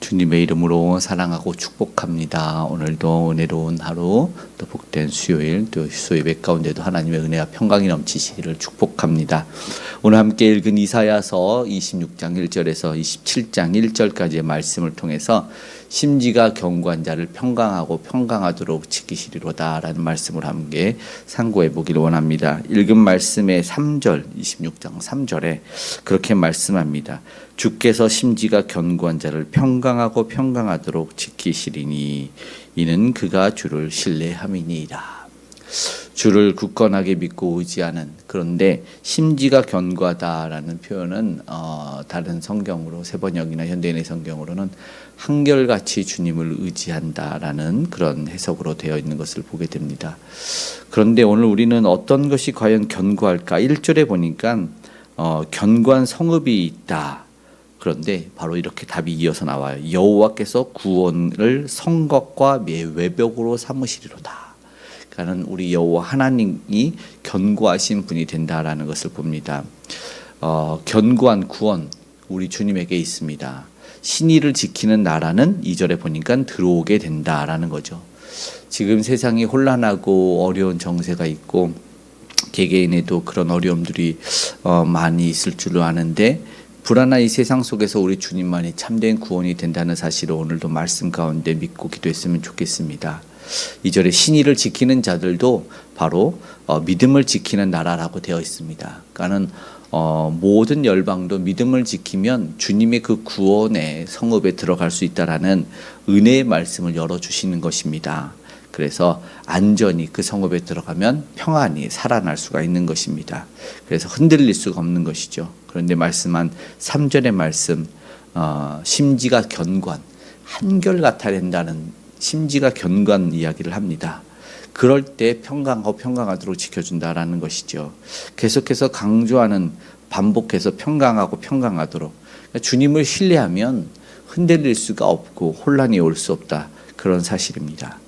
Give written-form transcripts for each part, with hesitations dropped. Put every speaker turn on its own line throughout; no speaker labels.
주님의 이름으로 사랑하고 축복합니다. 오늘도 은혜로운 하루, 또 복된 수요일, 또 수요일 가운데도 하나님의 은혜와 평강이 넘치시기를 축복합니다. 오늘 함께 읽은 이사야서 26장 1절에서 27장 1절까지의 말씀을 통해서 심지가 견고한 자를 평강하고 평강하도록 지키시리로다 라는 말씀을 함께 상고해 보기를 원합니다. 읽은 말씀의 3절, 26장 3절에 그렇게 말씀합니다. 주께서 심지가 견고한 자를 평강하고 평강하도록 지키시리니 이는 그가 주를 신뢰함이니이다. 주를 굳건하게 믿고 의지하는, 그런데 심지가 견고하다라는 표현은 다른 성경으로, 새번역이나 현대인의 성경으로는 한결같이 주님을 의지한다라는 그런 해석으로 되어 있는 것을 보게 됩니다. 그런데 오늘 우리는 어떤 것이 과연 견고할까? 1절에 보니까 견고한 성읍이 있다. 그런데 바로 이렇게 답이 이어서 나와요. 여호와께서 구원을 성곽과 외벽으로 삼으시리로다. 그러니까는 우리 여호와 하나님이 견고하신 분이 된다라는 것을 봅니다. 견고한 구원 우리 주님에게 있습니다. 신의를 지키는 나라는 2절에 보니까 들어오게 된다라는 거죠. 지금 세상이 혼란하고 어려운 정세가 있고 개개인에도 그런 어려움들이 많이 있을 줄로 아는데, 불안한 이 세상 속에서 우리 주님만이 참된 구원이 된다는 사실을 오늘도 말씀 가운데 믿고 기도했으면 좋겠습니다. 2절에 신의를 지키는 자들도 바로 믿음을 지키는 나라라고 되어 있습니다. 그러니까는 모든 열방도 믿음을 지키면 주님의 그 구원의 성읍에 들어갈 수 있다라는 은혜의 말씀을 열어주시는 것입니다. 그래서 안전히 그 성읍에 들어가면 평안히 살아날 수가 있는 것입니다. 그래서 흔들릴 수가 없는 것이죠. 그런데 말씀한 3절의 말씀, 심지가 견고한, 한결같아 된다는 심지가 견고한 이야기를 합니다. 그럴 때 평강하고 평강하도록 지켜준다라는 것이죠. 계속해서 강조하는, 반복해서 평강하고 평강하도록. 그러니까 주님을 신뢰하면 흔들릴 수가 없고 혼란이 올 수 없다. 그런 사실입니다.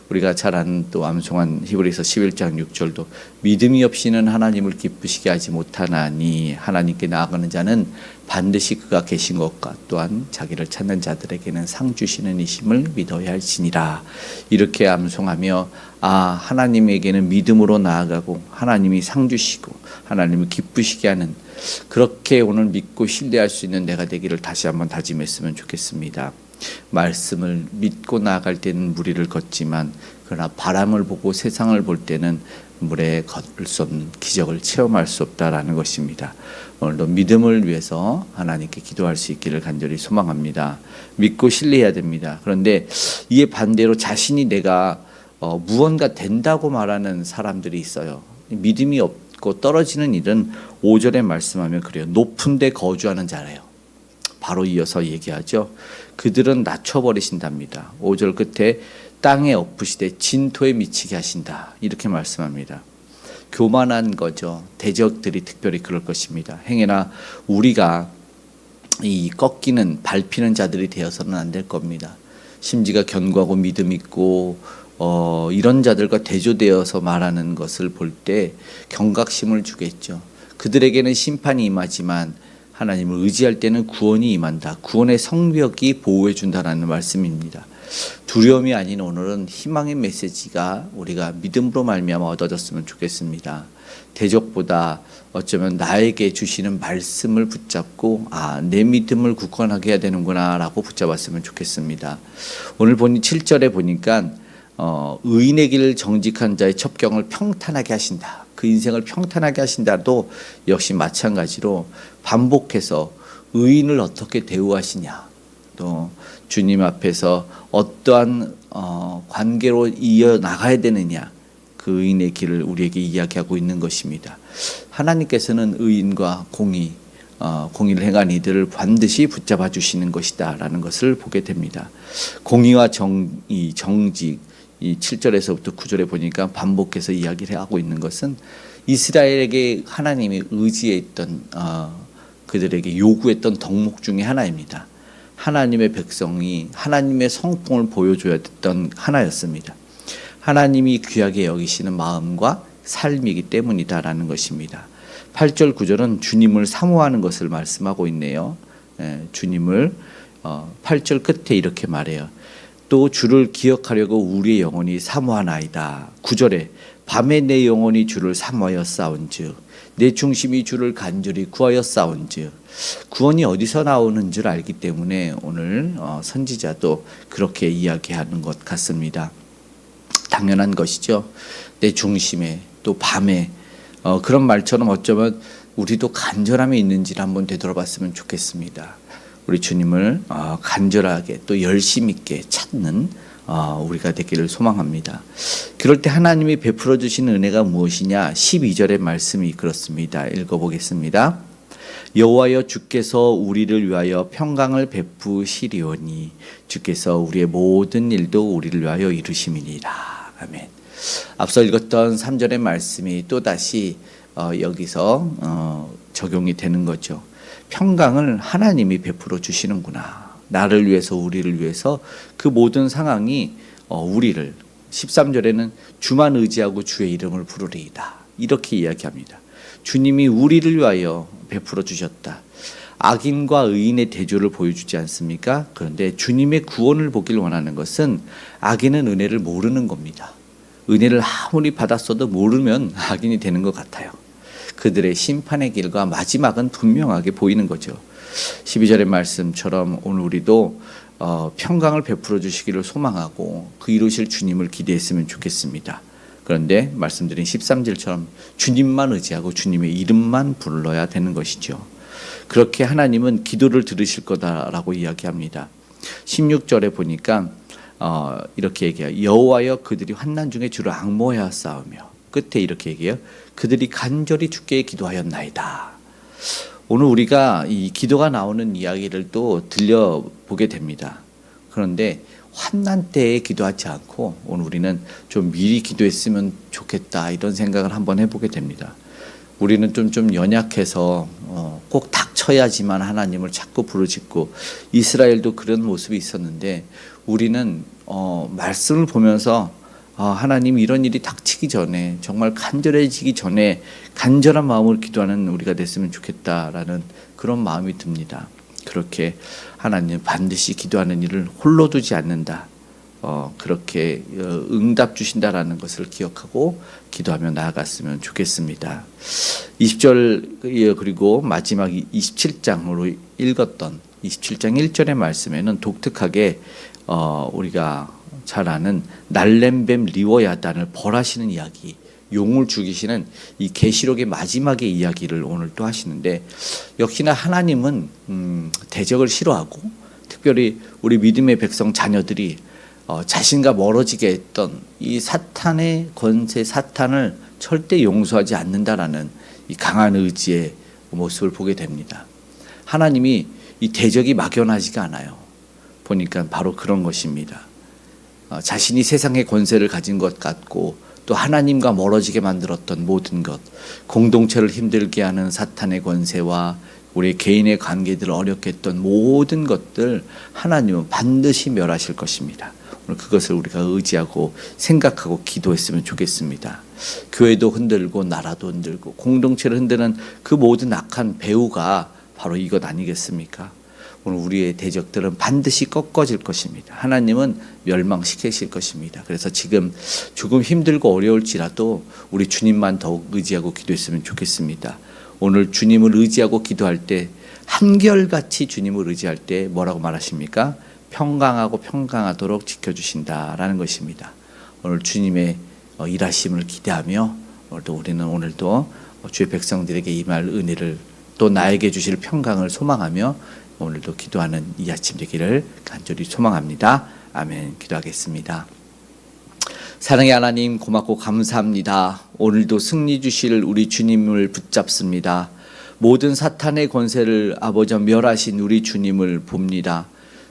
우리가 잘 아는 또 암송한 히브리서 11장 6절도 믿음이 없이는 하나님을 기쁘시게 하지 못하나니 하나님께 나아가는 자는 반드시 그가 계신 것과 또한 자기를 찾는 자들에게는 상 주시는 이심을 믿어야 할지니라. 이렇게 암송하며 하나님에게는 믿음으로 나아가고 하나님이 상 주시고 하나님을 기쁘시게 하는, 그렇게 오늘 믿고 신뢰할 수 있는 내가 되기를 다시 한번 다짐했으면 좋겠습니다. 말씀을 믿고 나아갈 때는 무리를 걷지만 그러나 바람을 보고 세상을 볼 때는 물에 걷을 수 없는 기적을 체험할 수 없다라는 것입니다. 오늘도 믿음을 위해서 하나님께 기도할 수 있기를 간절히 소망합니다. 믿고 신뢰해야 됩니다. 그런데 이에 반대로 자신이 내가 무언가 된다고 말하는 사람들이 있어요. 믿음이 없고 떨어지는 일은 5절에 말씀하면 그래요. 높은 데 거주하는 자래요. 바로 이어서 얘기하죠. 그들은 낮춰버리신답니다. 5절 끝에 땅에 엎으시되 진토에 미치게 하신다. 이렇게 말씀합니다. 교만한 거죠. 대적들이 특별히 그럴 것입니다. 행여나 우리가 이 꺾이는, 밟히는 자들이 되어서는 안 될 겁니다. 심지가 견고하고 믿음 있고 이런 자들과 대조되어서 말하는 것을 볼 때 경각심을 주겠죠. 그들에게는 심판이 임하지만 하나님을 의지할 때는 구원이 임한다. 구원의 성벽이 보호해 준다라는 말씀입니다. 두려움이 아닌 오늘은 희망의 메시지가 우리가 믿음으로 말미암아 얻어졌으면 좋겠습니다. 대적보다 어쩌면 나에게 주시는 말씀을 붙잡고 내 믿음을 굳건하게 해야 되는구나 라고 붙잡았으면 좋겠습니다. 오늘 보니 7절에 보니까 의인의 길을 정직한 자의 첩경을 평탄하게 하신다. 그 인생을 평탄하게 하신다도 역시 마찬가지로 반복해서 의인을 어떻게 대우하시냐, 또 주님 앞에서 어떠한 관계로 이어나가야 되느냐, 그 의인의 길을 우리에게 이야기하고 있는 것입니다. 하나님께서는 의인과 공의를 행한 이들을 반드시 붙잡아 주시는 것이다 라는 것을 보게 됩니다. 공의와 정의, 정직, 이 7절에서부터 9절에 보니까 반복해서 이야기를 하고 있는 것은 이스라엘에게 하나님이 의지했던 그들에게 요구했던 덕목 중에 하나입니다. 하나님의 백성이 하나님의 성품을 보여줘야 했던 하나였습니다. 하나님이 귀하게 여기시는 마음과 삶이기 때문이다라는 것입니다. 8절 9절은 주님을 사모하는 것을 말씀하고 있네요. 주님을 8절 끝에 이렇게 말해요. 또 주를 기억하려고 우리의 영혼이 사모하나이다. 9절에 밤에 내 영혼이 주를 사모하여 싸운즉 내 중심이 주를 간절히 구하여 싸운즉. 구원이 어디서 나오는 줄 알기 때문에 오늘 선지자도 그렇게 이야기하는 것 같습니다. 당연한 것이죠. 내 중심에 또 밤에 그런 말처럼 어쩌면 우리도 간절함이 있는지를 한번 되돌아봤으면 좋겠습니다. 우리 주님을 간절하게 또 열심 있게 찾는 우리가 되기를 소망합니다. 그럴 때 하나님이 베풀어 주시는 은혜가 무엇이냐? 12절의 말씀이 그렇습니다. 읽어보겠습니다. 여호와여 주께서 우리를 위하여 평강을 베푸시리오니 주께서 우리의 모든 일도 우리를 위하여 이루심이니라. 아멘. 앞서 읽었던 3절의 말씀이 또다시 여기서 적용이 되는 거죠. 평강을 하나님이 베풀어 주시는구나. 나를 위해서 우리를 위해서 그 모든 상황이 우리를 13절에는 주만 의지하고 주의 이름을 부르리이다. 이렇게 이야기합니다. 주님이 우리를 위하여 베풀어 주셨다. 악인과 의인의 대조를 보여주지 않습니까? 그런데 주님의 구원을 보길 원하는 것은 악인은 은혜를 모르는 겁니다. 은혜를 아무리 받았어도 모르면 악인이 되는 것 같아요. 그들의 심판의 길과 마지막은 분명하게 보이는 거죠. 12절의 말씀처럼 오늘 우리도 평강을 베풀어 주시기를 소망하고 그 이루실 주님을 기대했으면 좋겠습니다. 그런데 말씀드린 13절처럼 주님만 의지하고 주님의 이름만 불러야 되는 것이죠. 그렇게 하나님은 기도를 들으실 거다라고 이야기합니다. 16절에 보니까 이렇게 얘기해요. 여호와여 그들이 환난 중에 주를 앙모하여 싸우며. 끝에 이렇게 얘기해요. 그들이 간절히 주께 기도하였나이다. 오늘 우리가 이 기도가 나오는 이야기를 또 들려보게 됩니다. 그런데 환난 때에 기도하지 않고 오늘 우리는 좀 미리 기도했으면 좋겠다 이런 생각을 한번 해보게 됩니다. 우리는 좀 연약해서 꼭 닥쳐야지만 하나님을 자꾸 부르짖고 이스라엘도 그런 모습이 있었는데 우리는 말씀을 보면서 하나님 이런 일이 닥치기 전에 정말 간절해지기 전에 간절한 마음으로 기도하는 우리가 됐으면 좋겠다라는 그런 마음이 듭니다. 그렇게 하나님 반드시 기도하는 일을 홀로 두지 않는다. 그렇게 응답 주신다라는 것을 기억하고 기도하며 나아갔으면 좋겠습니다. 20절 그리고 마지막 27장으로 읽었던 27장 1절의 말씀에는 독특하게 우리가 잘 아는 날렘뱀 리워야단을 벌하시는 이야기, 용을 죽이시는 이 계시록의 마지막의 이야기를 오늘 또 하시는데 역시나 하나님은 대적을 싫어하고 특별히 우리 믿음의 백성 자녀들이 자신과 멀어지게 했던 이 사탄의 권세 사탄을 절대 용서하지 않는다라는 이 강한 의지의 모습을 보게 됩니다. 하나님이 이 대적이 막연하지가 않아요. 보니까 바로 그런 것입니다. 자신이 세상의 권세를 가진 것 같고 또 하나님과 멀어지게 만들었던 모든 것, 공동체를 힘들게 하는 사탄의 권세와 우리 개인의 관계들을 어렵게 했던 모든 것들 하나님은 반드시 멸하실 것입니다. 오늘 그것을 우리가 의지하고 생각하고 기도했으면 좋겠습니다. 교회도 흔들고 나라도 흔들고 공동체를 흔드는 그 모든 악한 배후가 바로 이것 아니겠습니까? 오늘 우리의 대적들은 반드시 꺾어질 것입니다. 하나님은 멸망시키실 것입니다. 그래서 지금 조금 힘들고 어려울지라도 우리 주님만 더욱 의지하고 기도했으면 좋겠습니다. 오늘 주님을 의지하고 기도할 때 한결같이 주님을 의지할 때 뭐라고 말하십니까? 평강하고 평강하도록 지켜주신다라는 것입니다. 오늘 주님의 일하심을 기대하며 오늘도 주의 백성들에게 임할 은혜를 또 나에게 주실 평강을 소망하며 오늘도 기도하는 이 아침 되기를 간절히 소망합니다. 아멘. 기도하겠습니다. 사랑의 하나님 고맙고 감사합니다. 오늘도 승리 주실 우리 주님을 붙잡습니다. 모든 사탄의 권세를 아버지 멸하신 우리 주님을 봅니다.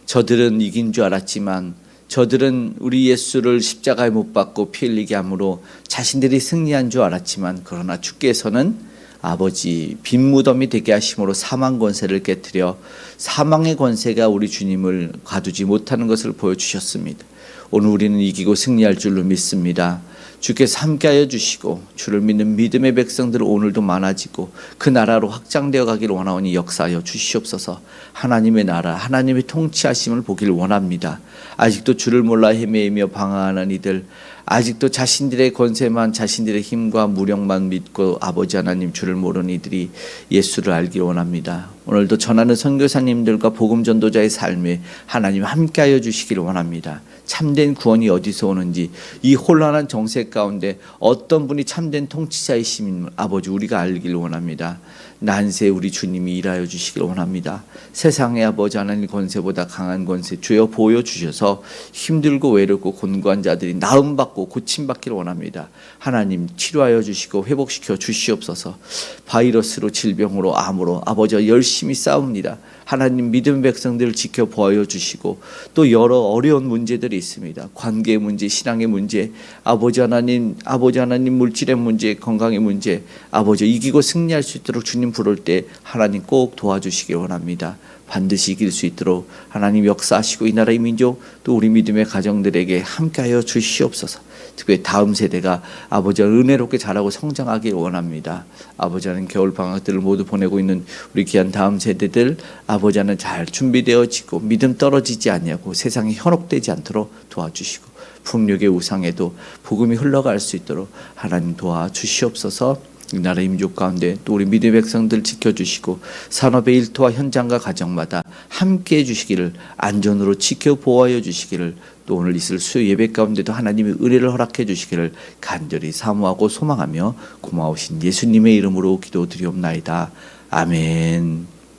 저들은 이긴 줄 알았지만 저들은 우리 예수를 십자가에 못 박고 피 흘리게 함으로 자신들이 승리한 줄 알았지만 그러나 주께서는 아버지 빈 무덤이 되게 하심으로 사망 권세를 깨뜨려 사망의 권세가 우리 주님을 가두지 못하는 것을 보여주셨습니다. 오늘 우리는 이기고 승리할 줄로 믿습니다. 주께서 함께하여 주시고 주를 믿는 믿음의 백성들 오늘도 많아지고 그 나라로 확장되어 가기를 원하오니 역사하여 주시옵소서. 하나님의 나라, 하나님의 통치하심을 보기를 원합니다. 아직도 주를 몰라 헤매이며 방황하는 이들, 아직도 자신들의 권세만, 자신들의 힘과 무력만 믿고 아버지 하나님 주를 모르는 이들이 예수를 알기를 원합니다. 오늘도 전하는 선교사님들과 복음 전도자의 삶에 하나님 함께하여 주시기를 원합니다. 참된 구원이 어디서 오는지, 이 혼란한 정세 가운데 어떤 분이 참된 통치자이심을 아버지 우리가 알기를 원합니다. 난세 우리 주님이 일하여 주시기를 원합니다. 세상의 아버지 하나님 권세보다 강한 권세 주여 보여주셔서 힘들고 외롭고 곤고한 자들이 나음받고 고침받기를 원합니다. 하나님 치료하여 주시고 회복시켜 주시옵소서. 바이러스로, 질병으로, 암으로 아버지와 열심히 싸웁니다. 하나님 믿음 백성들을 지켜보아 주시고 또 여러 어려운 문제들이 있습니다. 관계의 문제, 신앙의 문제, 아버지 하나님 물질의 문제, 건강의 문제, 아버지 이기고 승리할 수 있도록 주님 부를 때 하나님 꼭 도와주시기 원합니다. 반드시 이길 수 있도록 하나님 역사하시고 이 나라의 민족 또 우리 믿음의 가정들에게 함께하여 주시옵소서. 특별히 다음 세대가 아버지와 은혜롭게 자라고 성장하길 원합니다. 아버지는 겨울 방학들을 모두 보내고 있는 우리 귀한 다음 세대들 아버지는 잘 준비되어지고 믿음 떨어지지 않냐고 세상에 현혹되지 않도록 도와주시고 풍력의 우상에도 복음이 흘러갈 수 있도록 하나님 도와주시옵소서. 이 나라의 민족 가운데 또 우리 믿음의 백성들 지켜주시고 산업의 일터와 현장과 가정마다 함께해 주시기를, 안전으로 지켜보호하여 주시기를, 또 오늘 있을 수요 예배 가운데도 하나님의 은혜를 허락해 주시기를 간절히 사모하고 소망하며 고마우신 예수님의 이름으로 기도드리옵나이다. 아멘.